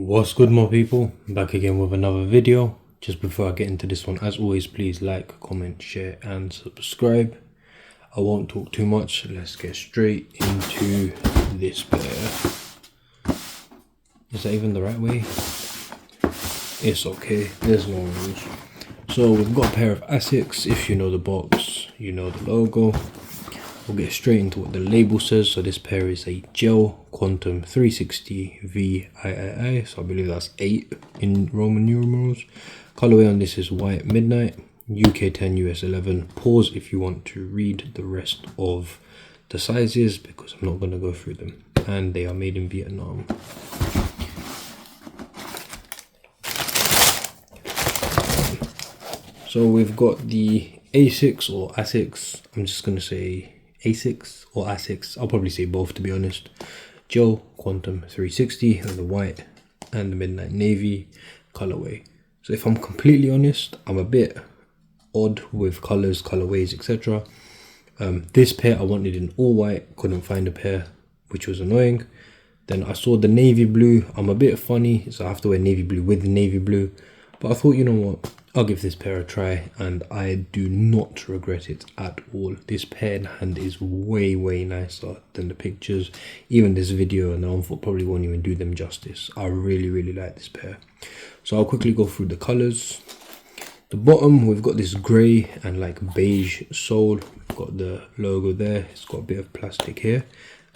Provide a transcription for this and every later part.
What's good, my people? Back again with another video. Just before I get into this one, as always, please like, comment, share and subscribe. I won't talk too much. Let's get straight into this pair. Is that even the right way? It's okay, there's no rules. So we've got a pair of Asics. If you know the box, you know the logo. We'll get straight into what the label says. So this pair is a Gel-Kayano 360 Viii. So I believe that's 8 in Roman numerals. Colorway on this is white midnight, UK 10, US 11. Pause if you want to read the rest of the sizes because I'm not going to go through them. And they are made in Vietnam. So we've got the Asics or Asics. I'm just going to say Asics or Asics. I'll probably say both, to be honest. Gel-Kayano 360 and the white and the midnight navy colorway. So if I'm completely honest, I'm a bit odd with colors, colorways, etc. This pair I wanted in all white, couldn't find a pair, which was annoying. Then I saw the navy blue. I'm a bit funny, so I have to wear navy blue with navy blue. But I thought, you know what, I'll give this pair a try, and I do not regret it at all. This pair in hand is way nicer than the pictures. Even this video and the on-foot probably won't even do them justice. I really like this pair. So I'll quickly go through the colors. The bottom, we've got this grey and like beige sole. We've got the logo there. It's got a bit of plastic here.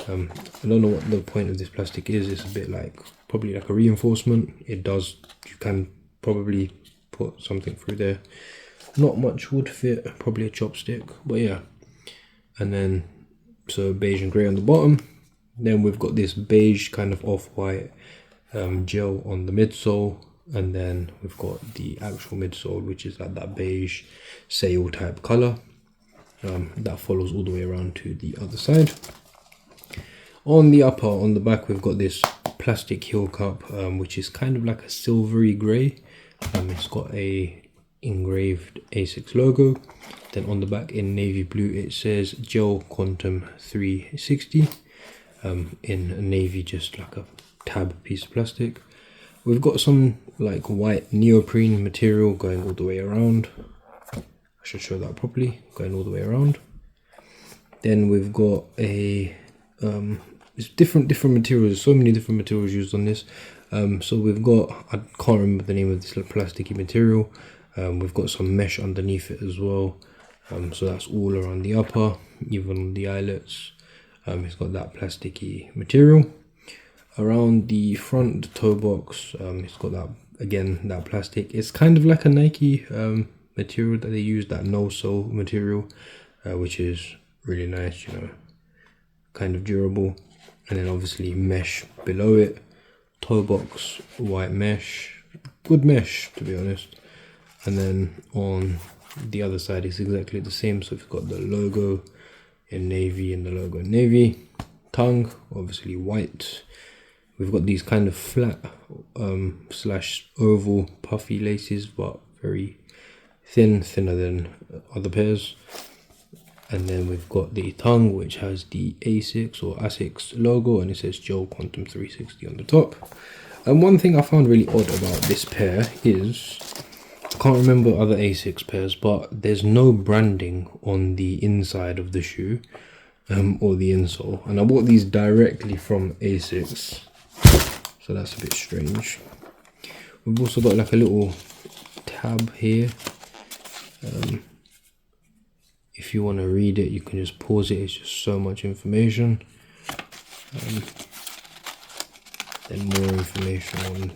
I don't know what the point of this plastic is. It's a bit like, probably like a reinforcement. It does, you can probably put something through there. Not much would fit, probably a chopstick, but yeah. And then, so beige and grey on the bottom. Then we've got this beige kind of off-white gel on the midsole. And then we've got the actual midsole, which is like that beige sail type color. That follows all the way around to the other side. On the upper, on the back, we've got this plastic heel cup, which is kind of like a silvery grey. It's got a engraved Asics logo. Then on the back in navy blue, it says Gel-Kayano 360 in navy, just like a tab piece of plastic. We've got some like white neoprene material going all the way around. I should show that properly, going all the way around. Then we've got a it's different materials. So many different materials used on this. So we've got, I can't remember the name of this little plasticky material. We've got some mesh underneath it as well. So that's all around the upper, even on the eyelets. It's got that plasticky material. Around the front, the toe box, it's got that, again, that plastic. It's kind of like a Nike material that they use, that no-sole material, which is really nice, you know, kind of durable. And then obviously mesh below it. Toe box, white mesh, good mesh to be honest. And then on the other side it's exactly the same. So we've got the logo in navy and the logo in navy. Tongue, obviously white. We've got these kind of flat slash oval puffy laces, but very thinner than other pairs. And then we've got the tongue, which has the Asics or Asics logo, and it says Gel-Kayano 360 on the top. And one thing I found really odd about this pair is, I can't remember other Asics pairs, but there's no branding on the inside of the shoe or the insole. And I bought these directly from Asics, so that's a bit strange. We've also got like a little tab here. If you want to read it, you can just pause it. It's just so much information. Then more information on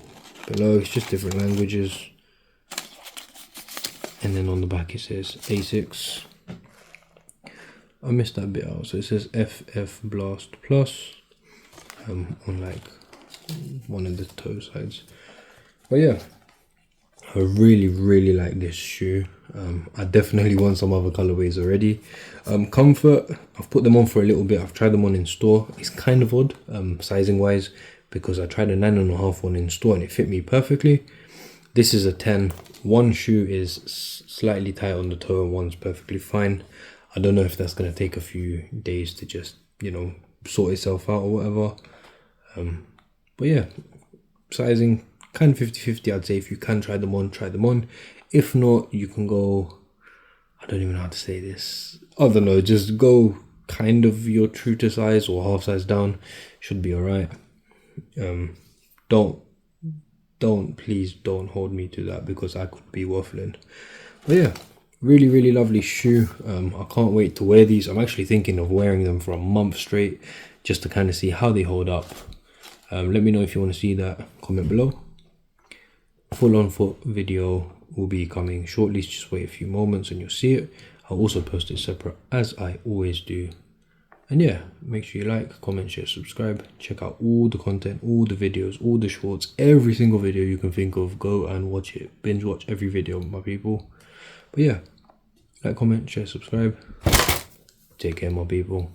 below. It's just different languages. And then on the back it says Asics. I missed that bit out. So it says FF Blast Plus on like one of the toe sides. But yeah, I really like this shoe. I definitely want some other colorways already. Comfort, I've put them on for a little bit. I've tried them on in store. It's kind of odd sizing wise, because I tried a 9.5 one in store and it fit me perfectly. This is a 10. One shoe is slightly tight on the toe and one's perfectly fine. I don't know if that's going to take a few days to just, you know, sort itself out or whatever. But yeah, sizing, kind of 50-50. I'd say if you can try them on, try them on. If not, you can go, I don't even know how to say this. I don't know, just go kind of your true to size or half size down. Should be alright. Please don't hold me to that, because I could be waffling. But yeah, really lovely shoe. I can't wait to wear these. I'm actually thinking of wearing them for a month straight, just to kind of see how they hold up. Let me know if you want to see that, comment below. Full on foot video will be coming shortly, just wait a few moments and you'll see it. I'll also post it separate, as I always do. And yeah, make sure you like, comment, share, subscribe. Check out all the content, all the videos, all the shorts, every single video you can think of. Go and watch it. Binge watch every video, my people. But yeah, like, comment, share, subscribe. Take care, my people.